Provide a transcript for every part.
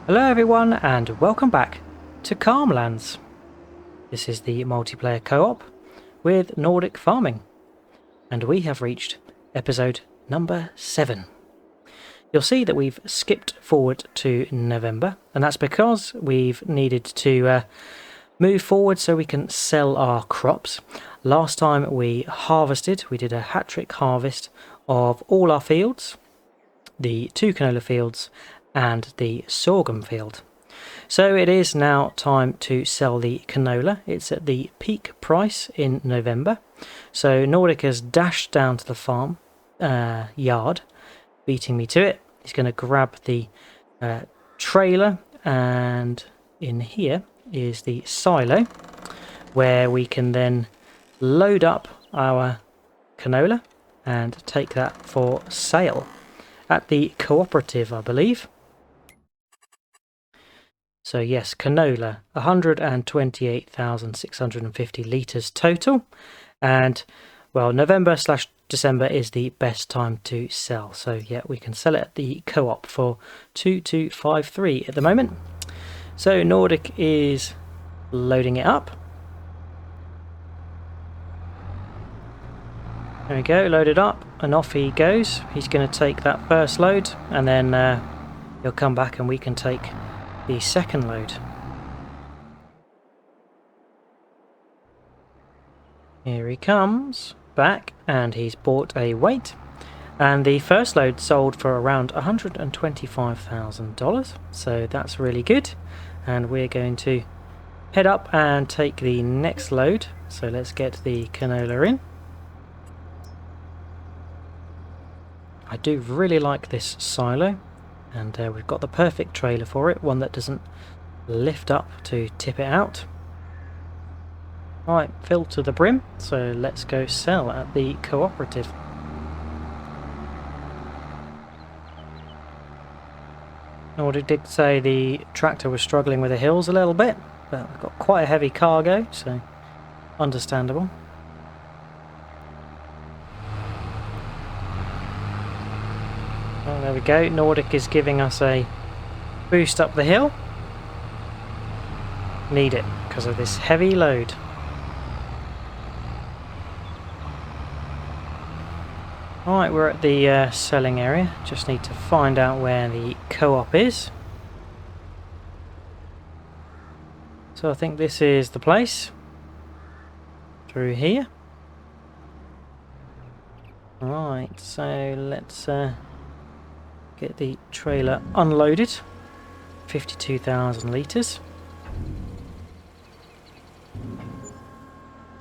Hello everyone and welcome back to Calmlands. This is the multiplayer co-op with Nordic farming and we have reached episode number 7. You'll see that we've skipped forward to November, and that's because we've needed to move forward so we can sell our crops. Last time we harvested, we did a hat-trick harvest of all our fields, the 2 canola fields and the sorghum field. So it is now time to sell the canola. It's at the peak price in November. So Nordic has dashed down to the farm yard, beating me to it. He's going to grab the trailer, and in here is the silo where we can then load up our canola and take that for sale at the cooperative, I believe. So yes, canola, 128,650 litres total, and well, November/December is the best time to sell. So yeah, we can sell it at the co-op for 2253 at the moment. So Nordic is loading it up. There we go, loaded up, and off he goes. He's going to take that first load, and then he'll come back and we can take the second load. Here he comes back, and he's bought a weight, and the first load sold for around $125,000, so that's really good. And we're going to head up and take the next load. So let's get the canola in. I do really like this silo, and we've got the perfect trailer for it, one that doesn't lift up to tip it out. Right, filled to the brim, so let's go sell at the cooperative. Nordic did say the tractor was struggling with the hills a little bit, but we've got quite a heavy cargo, so understandable. Oh, there we go. Nordic is giving us a boost up the hill. Need it because of this heavy load. Alright, we're at the selling area. Just need to find out where the co-op is. So I think this is the place. Through here. Right, so let's get the trailer unloaded. 52,000 litres.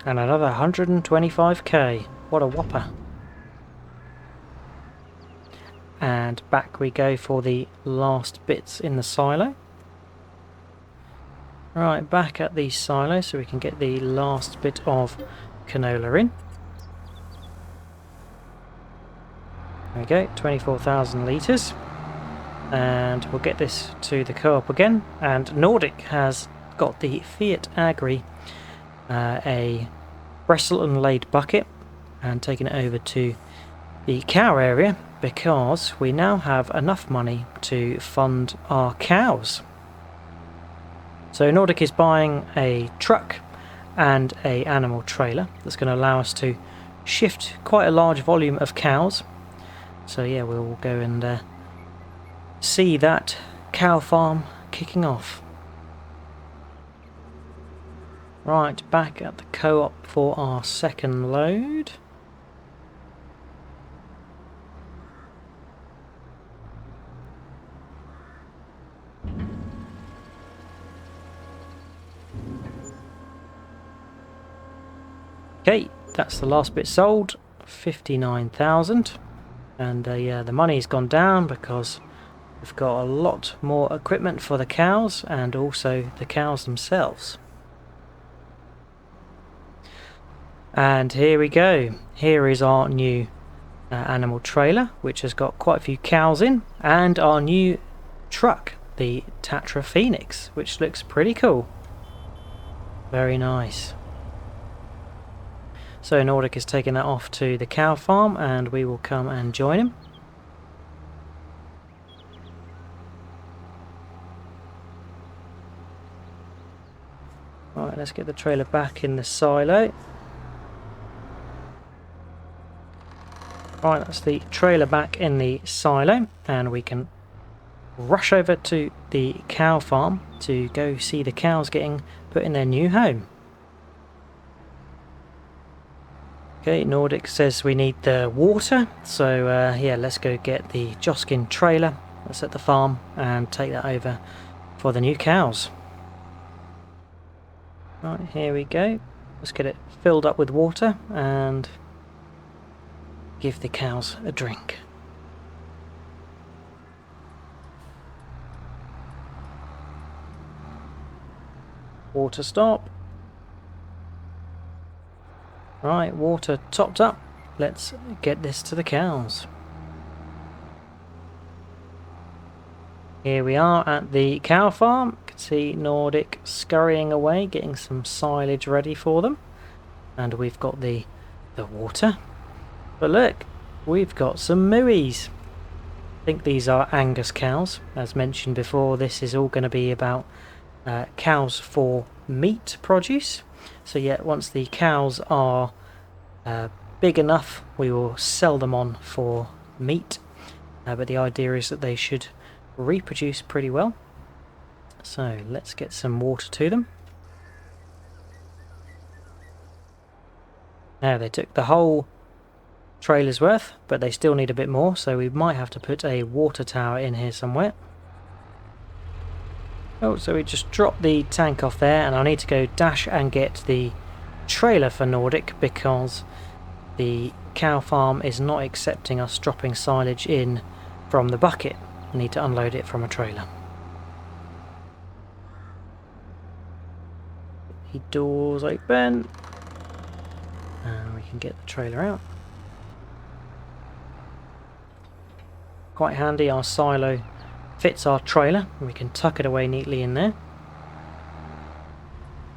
And another 125k. What a whopper. And back we go for the last bits in the silo. Right, back at the silo so we can get the last bit of canola in. There we go, 24,000 litres, and we'll get this to the co-op again. And Nordic has got the Fiat Agri, a Brestle and Laid bucket, and taken it over to the cow area because we now have enough money to fund our cows. So Nordic is buying a truck and a animal trailer that's going to allow us to shift quite a large volume of cows. So yeah, we'll go and see that cow farm kicking off. Right, back at the co-op for our second load. Okay, that's the last bit sold, 59,000. And yeah, the money's gone down because we've got a lot more equipment for the cows and also the cows themselves. And here we go. Here is our new animal trailer, which has got quite a few cows in, and our new truck, the Tatra Phoenix, which looks pretty cool. Very nice. So Nordic is taking that off to the cow farm, and we will come and join him. Right, let's get the trailer back in the silo. Right, that's the trailer back in the silo, and we can rush over to the cow farm to go see the cows getting put in their new home. Okay, Nordic says we need the water, so yeah, let's go get the Joskin trailer that's at the farm and take that over for the new cows. Right, here we go. Let's get it filled up with water and give the cows a drink. Water stop. Right, water topped up. Let's get this to the cows. Here we are at the cow farm. You can see Nordic scurrying away, getting some silage ready for them. And we've got the water. But look, we've got some mooeys. I think these are Angus cows. As mentioned before, this is all going to be about cows for meat produce. So yeah, once the cows are big enough, we will sell them on for meat. But the idea is that they should reproduce pretty well. So let's get some water to them. Now they took the whole trailer's worth, but they still need a bit more, so we might have to put a water tower in here somewhere. Oh, so we just dropped the tank off there, and I need to go dash and get the trailer for Nordic because the cow farm is not accepting us dropping silage in from the bucket. I need to unload it from a trailer. The doors open and we can get the trailer out. Quite handy, our silo fits our trailer and we can tuck it away neatly in there.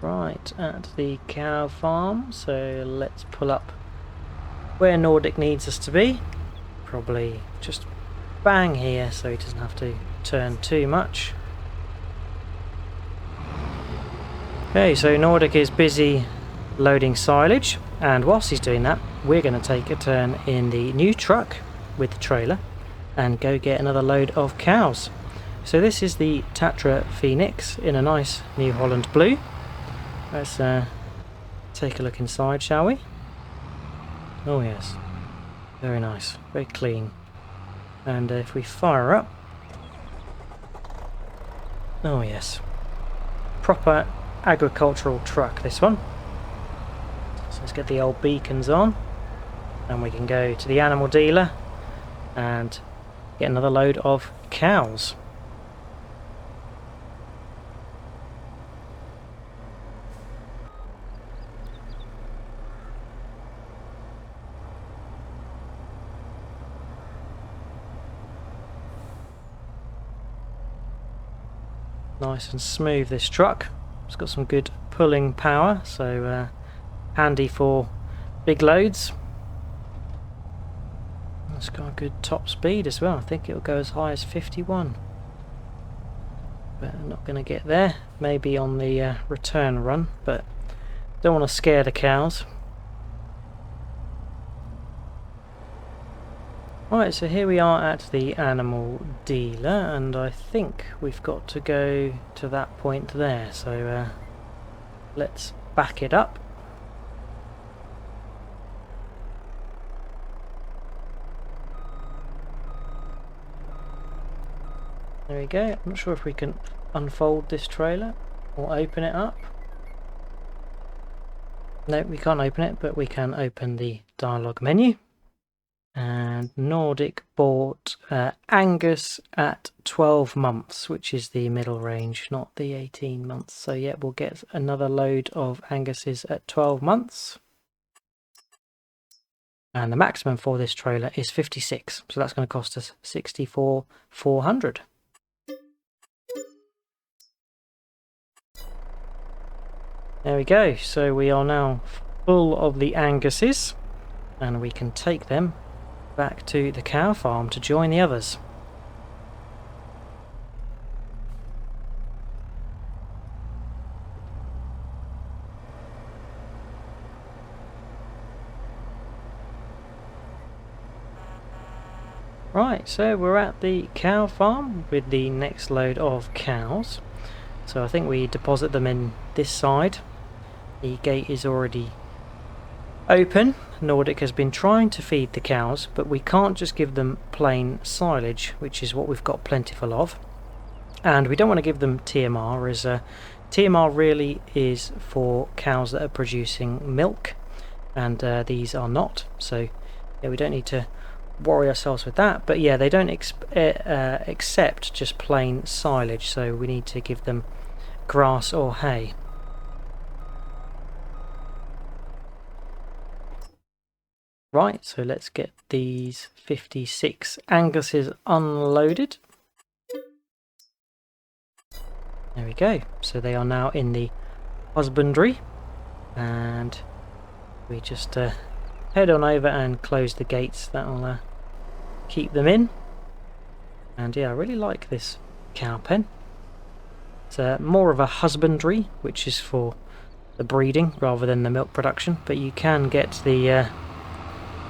Right, at the cow farm, so let's pull up where Nordic needs us to be. Probably just bang here so he doesn't have to turn too much. Okay, so Nordic is busy loading silage, and whilst he's doing that, we're going to take a turn in the new truck with the trailer and go get another load of cows. So this is the Tatra Phoenix in a nice New Holland blue. Let's take a look inside, shall we? Oh yes, very nice, very clean. And if we fire up, oh yes, proper agricultural truck this one. So let's get the old beacons on and we can go to the animal dealer and get another load of cows. Nice and smooth this truck. It's got some good pulling power, so handy for big loads. It's got a good top speed as well. I think it'll go as high as 51. But I'm not going to get there. Maybe on the return run, but don't want to scare the cows. Right, so here we are at the animal dealer, and I think we've got to go to that point there, so let's back it up. There we go. I'm not sure if we can unfold this trailer or open it up. No, we can't open it, but we can open the dialogue menu. And Nordic bought Angus at 12 months, which is the middle range, not the 18 months. So yeah, we'll get another load of Anguses at 12 months. And the maximum for this trailer is 56, so that's going to cost us 64,400. There we go, so we are now full of the Anguses, and we can take them back to the cow farm to join the others. Right, so we're at the cow farm with the next load of cows. So I think we deposit them in this side. The gate is already open. Nordic has been trying to feed the cows, but we can't just give them plain silage, which is what we've got plentiful of. And we don't want to give them TMR, as TMR really is for cows that are producing milk, and these are not. So yeah, we don't need to worry ourselves with that. But yeah, they don't accept just plain silage, so we need to give them grass or hay. Right, so let's get these 56 Anguses unloaded. There we go. So they are now in the husbandry, and we just head on over and close the gates. That'll keep them in. And yeah, I really like this cow pen. It's more of a husbandry, which is for the breeding rather than the milk production, but you can get the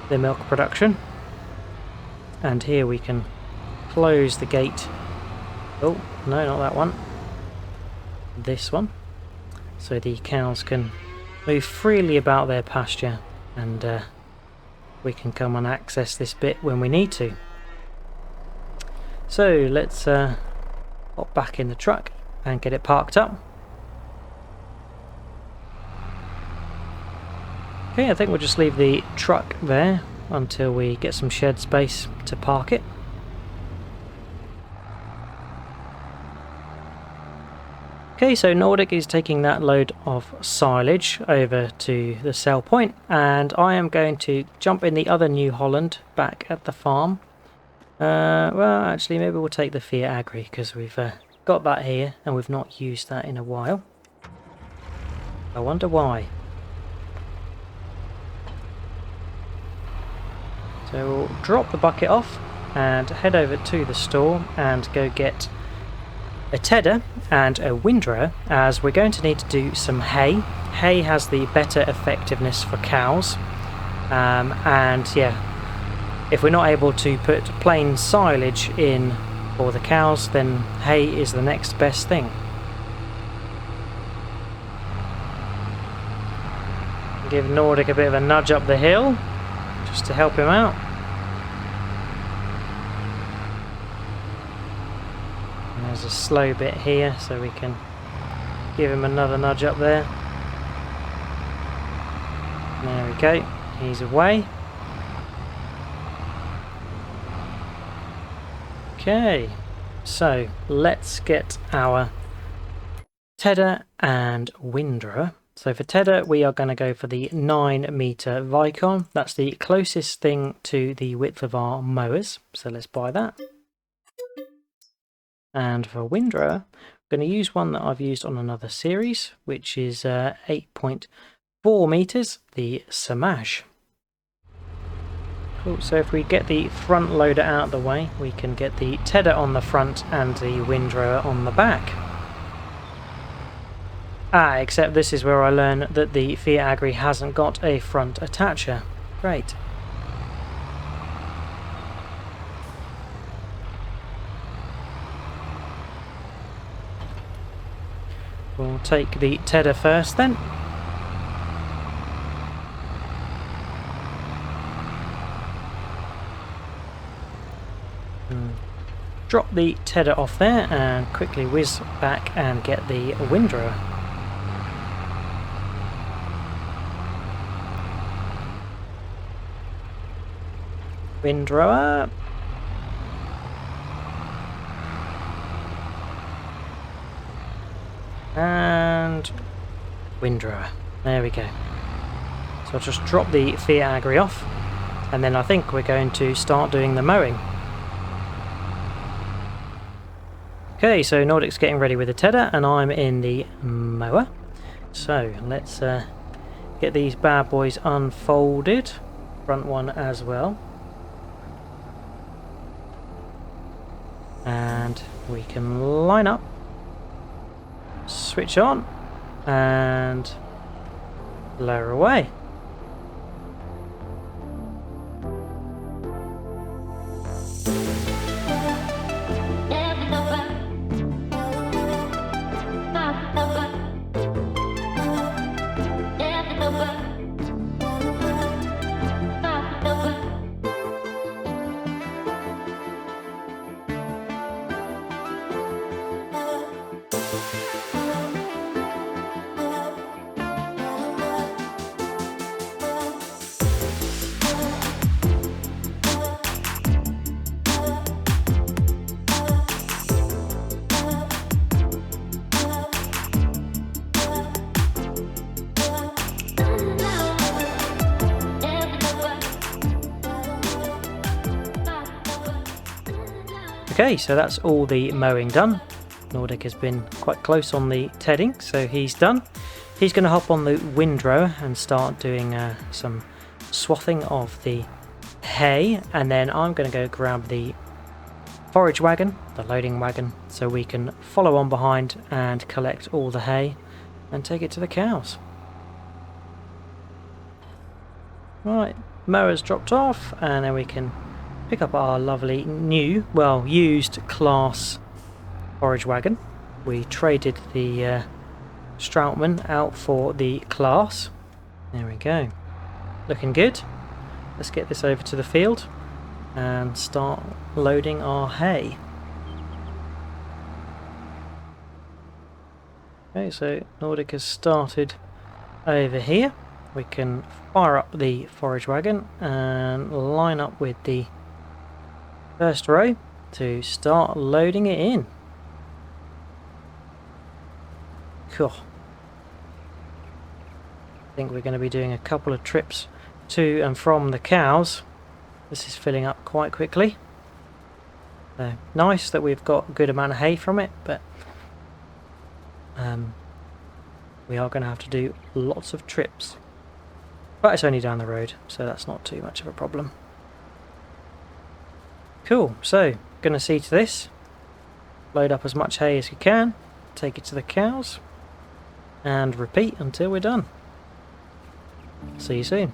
milk production. And here we can close the gate. Oh no, not that one, this one, so the cows can move freely about their pasture, and we can come and access this bit when we need to. So let's hop back in the truck and get it parked up. Okay, I think we'll just leave the truck there until we get some shed space to park it. Okay, so Nordic is taking that load of silage over to the sell point, and I am going to jump in the other New Holland back at the farm. Well, actually, maybe we'll take the Fiat Agri, because we've got that here and we've not used that in a while. I wonder why. So we'll drop the bucket off and head over to the store and go get a tedder and a windrow, as we're going to need to do some hay. Hay has the better effectiveness for cows, and yeah, if we're not able to put plain silage in for the cows, then hay is the next best thing. Give Nordic a bit of a nudge up the hill just to help him out. And there's a slow bit here, so we can give him another nudge up there. There we go, he's away. Okay, so let's get our tedder and windrow. So for tedder, we are going to go for the 9-meter Vicon. That's the closest thing to the width of our mowers, so let's buy that. And for windrow, I'm going to use one that I've used on another series, which is 8.4 meters, the Samash. Cool, so if we get the front loader out of the way, we can get the tedder on the front and the windrow on the back. Except this is where I learn that the Fiat Agri hasn't got a front attacher. Great. We'll take the tedder first then. Drop the tedder off there and quickly whiz back and get the windrow. Windrower. And windrower. There we go. So I'll just drop the Fiat Agri off, and then I think we're going to start doing the mowing. Okay, so Nordic's getting ready with the tedder and I'm in the mower. So let's get these bad boys unfolded. Front one as well. And we can line up, switch on, and lower away. Okay, so that's all the mowing done. Nordic has been quite close on the tedding, so he's done. He's going to hop on the windrow and start doing some swathing of the hay, and then I'm going to go grab the forage wagon, the loading wagon, so we can follow on behind and collect all the hay and take it to the cows. Right, mower's dropped off, and then we can pick up our lovely new, well, used class forage wagon. We traded the Stroutman out for the class. There we go. Looking good. Let's get this over to the field and start loading our hay. Okay, so Nordic has started over here. We can fire up the forage wagon and line up with the first row to start loading it in. Cool. I think we're going to be doing a couple of trips to and from the cows. This is filling up quite quickly. So nice that we've got a good amount of hay from it, but we are going to have to do lots of trips. But it's only down the road, so that's not too much of a problem. Cool, so going to see to this. Load up as much hay as you can, take it to the cows, and repeat until we're done. See you soon.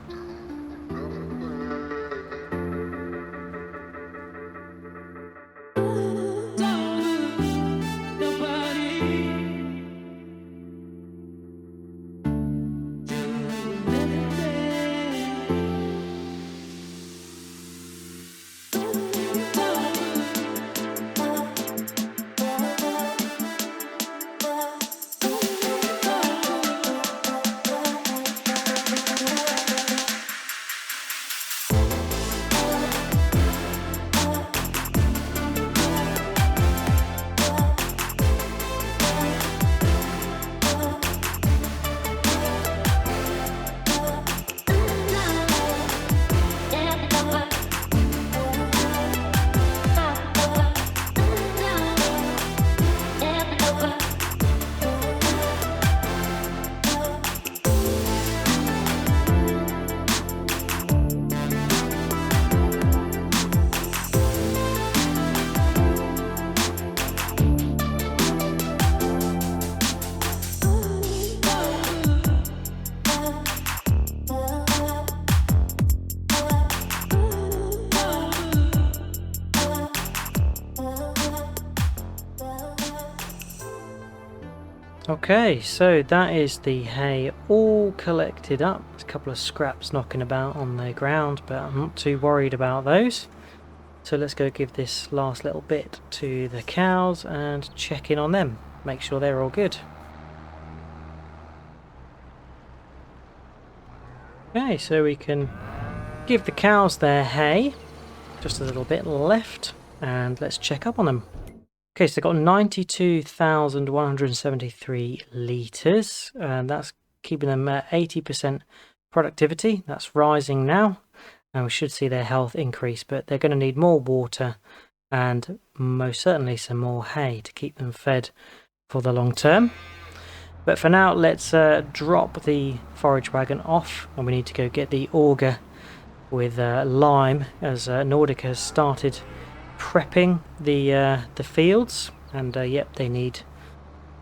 Okay, so that is the hay all collected up. There's a couple of scraps knocking about on the ground, but I'm not too worried about those. So let's go give this last little bit to the cows and check in on them. Make sure they're all good. Okay, so we can give the cows their hay. Just a little bit left, and let's check up on them. Okay, so they've got 92,173 litres, and that's keeping them at 80% productivity. That's rising now, and we should see their health increase, but they're going to need more water and most certainly some more hay to keep them fed for the long term. But for now, let's drop the forage wagon off, and we need to go get the auger with lime, as Nordic has started prepping the fields, and yep, they need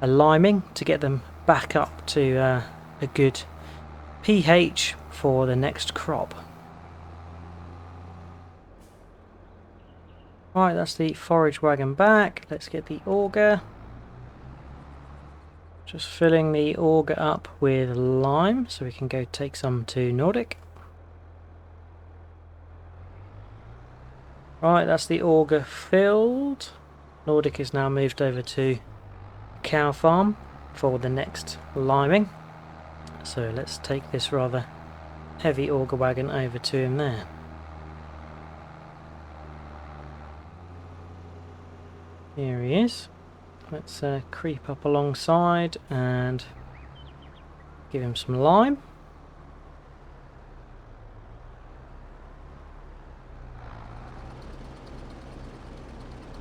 a liming to get them back up to a good pH for the next crop. Right, that's the forage wagon back. Let's get the auger. Just filling the auger up with lime so we can go take some to Nordic. Right, that's the auger filled. Nordic is now moved over to cow farm for the next liming. So let's take this rather heavy auger wagon over to him there. Here he is. Let's creep up alongside and give him some lime.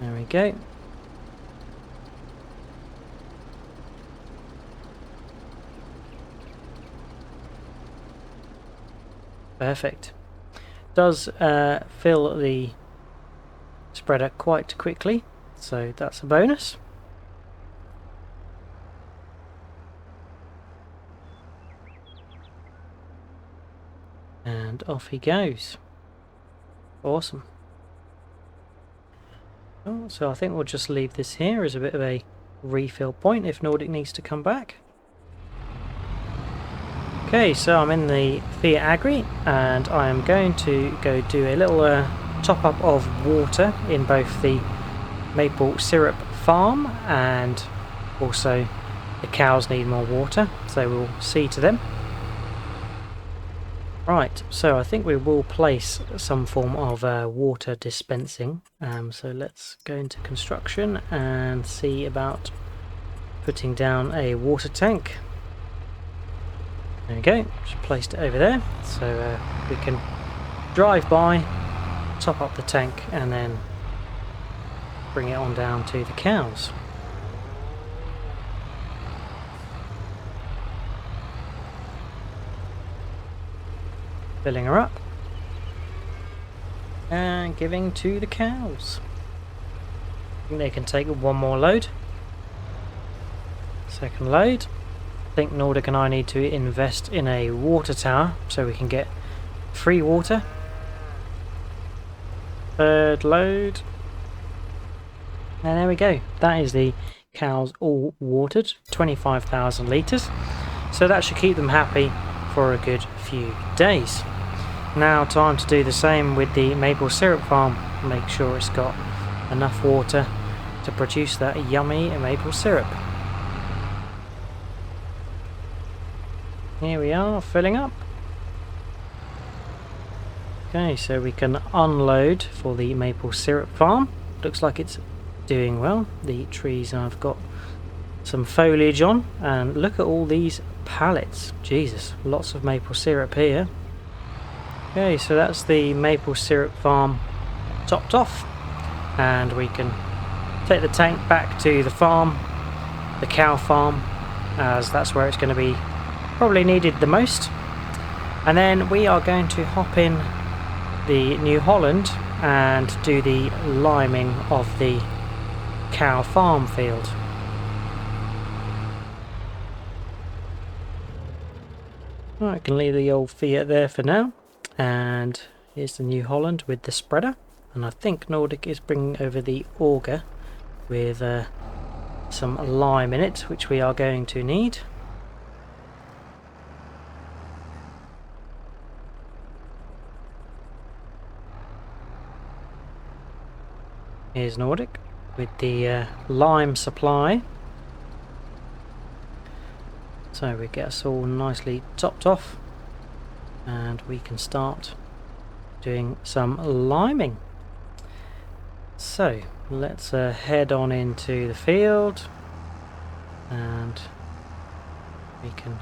There we go. Perfect. Does fill the spreader quite quickly, so that's a bonus. And off he goes. Awesome. Oh, so I think we'll just leave this here as a bit of a refill point if Nordic needs to come back. Okay, so I'm in the Fiat Agri and I am going to go do a little top up of water in both the maple syrup farm, and also the cows need more water, so we'll see to them. Right, so I think we will place some form of water dispensing, so let's go into construction and see about putting down a water tank. There we go, just placed it over there, so we can drive by, top up the tank and then bring it on down to the cows. Filling her up and giving to the cows. I think they can take one more load. Second load. I think Nordic and I need to invest in a water tower so we can get free water. Third load. And there we go. That is the cows all watered, 25,000 litres. So that should keep them happy for a good few days. Now time to do the same with the maple syrup farm. Make sure it's got enough water to produce that yummy maple syrup. Here we are, filling up. Okay, so we can unload for the maple syrup farm. Looks like it's doing well. The trees have got some foliage on, and look at all these pallets. Jesus, lots of maple syrup here. Okay, so that's the maple syrup farm topped off, and we can take the tank back to the farm, the cow farm, as that's where it's going to be probably needed the most. And then we are going to hop in the New Holland and do the liming of the cow farm field. Right, I can leave the old Fiat there for now, and here's the New Holland with the spreader, and I think Nordic is bringing over the auger with some lime in it, which we are going to need. Here's Nordic with the lime supply. So we get us all nicely topped off and we can start doing some liming. So let's head on into the field, and we can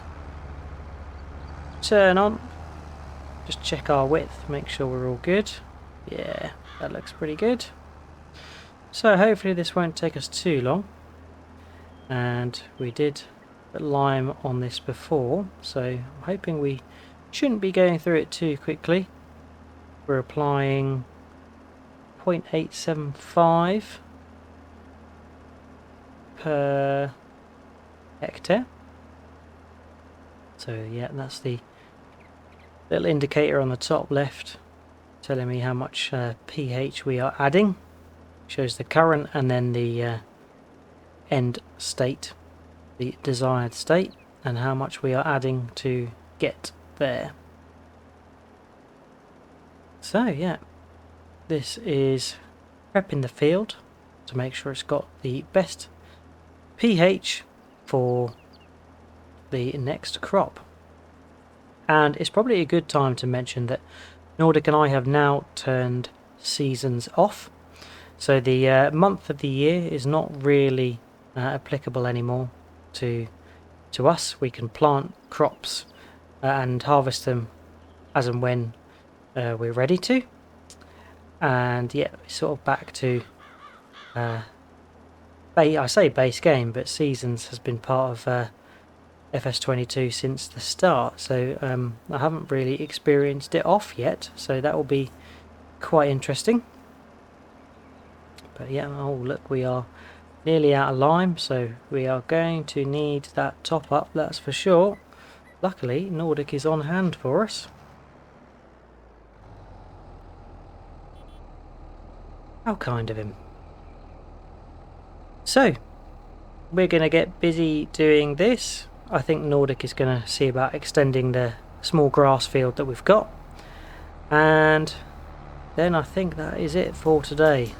turn on, just check our width, make sure we're all good. Yeah, that looks pretty good. So hopefully this won't take us too long, and we did put lime on this before, so I'm hoping we shouldn't be going through it too quickly. We're applying 0.875 per hectare. So yeah, that's the little indicator on the top left telling me how much pH we are adding. Shows the current and then the end state, the desired state, and how much we are adding to get there. So yeah, this is prepping the field to make sure it's got the best pH for the next crop. And it's probably a good time to mention that Nordic and I have now turned seasons off. So the month of the year is not really applicable anymore to us. We can plant crops and harvest them as and when we're ready to. And yeah, sort of back to I say base game, but Seasons has been part of FS22 since the start, so I haven't really experienced it off yet, so that will be quite interesting. But yeah, oh look, we are nearly out of lime, so we are going to need that top up, that's for sure. Luckily, Nordic is on hand for us. How kind of him. So, we're going to get busy doing this. I think Nordic is going to see about extending the small grass field that we've got. And then I think that is it for today.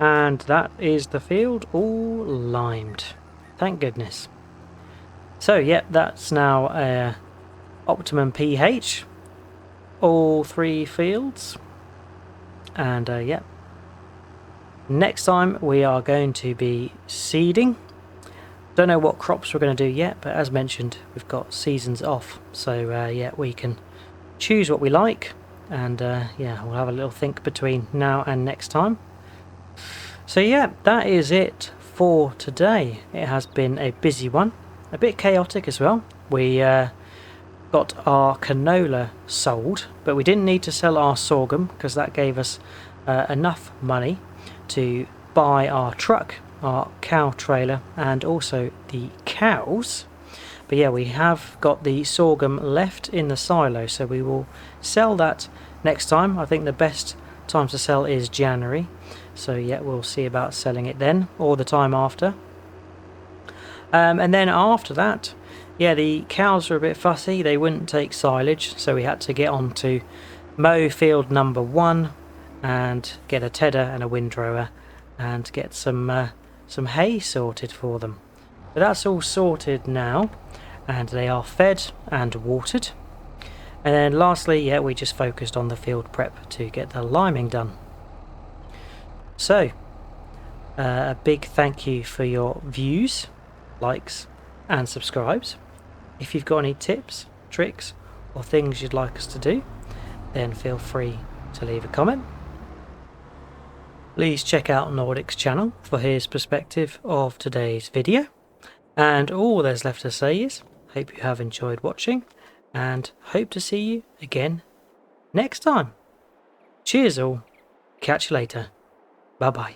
And that is the field all limed. Thank goodness. So yep, that's now optimum pH, all 3 fields. And yep, next time we are going to be seeding. Don't know what crops we're going to do yet, but as mentioned, we've got seasons off, so yeah, we can choose what we like. And yeah, we'll have a little think between now and next time. So yeah, that is it for today. It has been a busy one, a bit chaotic as well. We got our canola sold, but we didn't need to sell our sorghum because that gave us enough money to buy our truck, our cow trailer, and also the cows. But yeah, we have got the sorghum left in the silo, so we will sell that next time. I think the best time to sell is January, so yeah, we'll see about selling it then or the time after. And then after that, yeah, the cows were a bit fussy, they wouldn't take silage, so we had to get on to mow field number 1 and get a tedder and a windrower and get some hay sorted for them. But that's all sorted now, and they are fed and watered. And then lastly, yeah, we just focused on the field prep to get the liming done. So, a big thank you for your views, likes and subscribes. If you've got any tips, tricks or things you'd like us to do, then feel free to leave a comment. Please check out Nordic's channel for his perspective of today's video. And all there's left to say is, hope you have enjoyed watching, and hope to see you again next time. Cheers all. Catch you later. Bye bye.